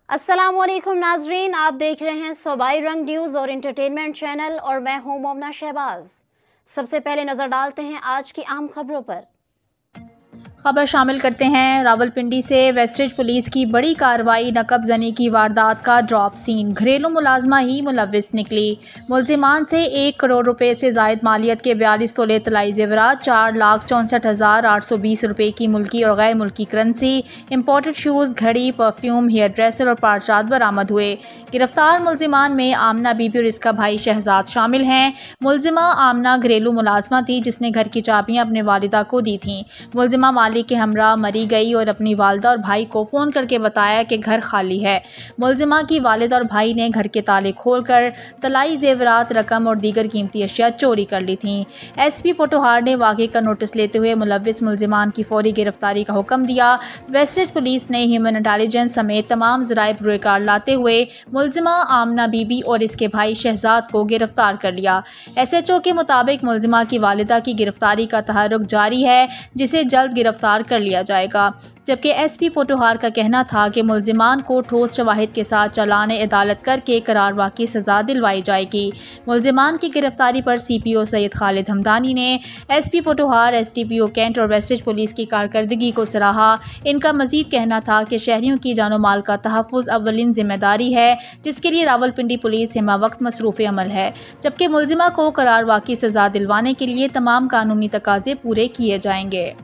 अस्सलामुअलैकुम नाजरीन, आप देख रहे हैं सूबाई रंग न्यूज़ और इंटरटेनमेंट चैनल और मैं हूं मोमना शहबाज। सबसे पहले नज़र डालते हैं आज की अहम खबरों पर। खबर शामिल करते हैं रावलपिंडी से। वेस्टेज पुलिस की बड़ी कार्रवाई, नकब जनी की वारदात का ड्रॉप सीन, घरेलू मुलाजमा ही मुलविस निकली। मुलजिमान से 1 करोड़ रुपए से जायद मालियत के 42 तोले तलाई जेवरात, 4,64,820 रुपए की मुल्की और गैर मुल्की करेंसी, इम्पोर्टेड शूज़, घड़ी, परफ्यूम, हेयर ड्रेसर और पार्चात बरामद हुए। गिरफ्तार मुलजिमान में आमना बीबी और इसका भाई शहजाद शामिल हैं। मुलजिमा आमना घरेलू मुलाजमा थी जिसने घर की चाबियाँ अपने वालिदा को दी थीं। मुलजिमा मालिक के हमरा मरी गई और अपनी वालिदा और भाई को फ़ोन करके बताया कि घर खाली है। मुलजिमा की वालिदा और भाई ने घर के ताले खोलकर तलाई जेवरात, रकम और दीगर कीमती अशिया चोरी कर ली थीं। SP पोटोहार ने वाक़े का नोटिस लेते हुए मुलविस मुलजिमान की फौरी गिरफ्तारी का हुक्म दिया। वेस्टेज पुलिस ने ह्यूमन इंटेलिजेंस समेत तमाम ज़राए पुरकार लाते हुए मुलजिमा आमना बीबी और इसके भाई शहजाद को गिरफ्तार कर लिया। SHO के मुताबिक मुलजिमा की वालिदा की गिरफ्तारी का तहर्रुक जारी है, जिसे जल्द गिरफ्तार कर लिया जाएगा। जबकि SP पोटोहार का कहना था कि मुलजिमान को ठोस शवाहिद के साथ चालान अदालत करके करारवा की सज़ा दिलवाई जाएगी। मुलजिमान की गिरफ्तारी पर CPO सैयद खालिद हमदानी ने SP पोटोहार, STPO कैंट और वेस्टेज पुलिस की कारकर्दगी को सराहा। इनका मजीद कहना था कि शहरियों की जानो माल का तहफ़्फ़ुज़ अव्वलिन जिम्मेदारी है, जिसके लिए रावलपिंडी पुलिस हिमा वक्त मसरूफ़ अमल है। जबकि मुलजिमा को करारवा की सज़ा दिलवाने के लिए तमाम कानूनी तकाज़े पूरे किए जाएंगे।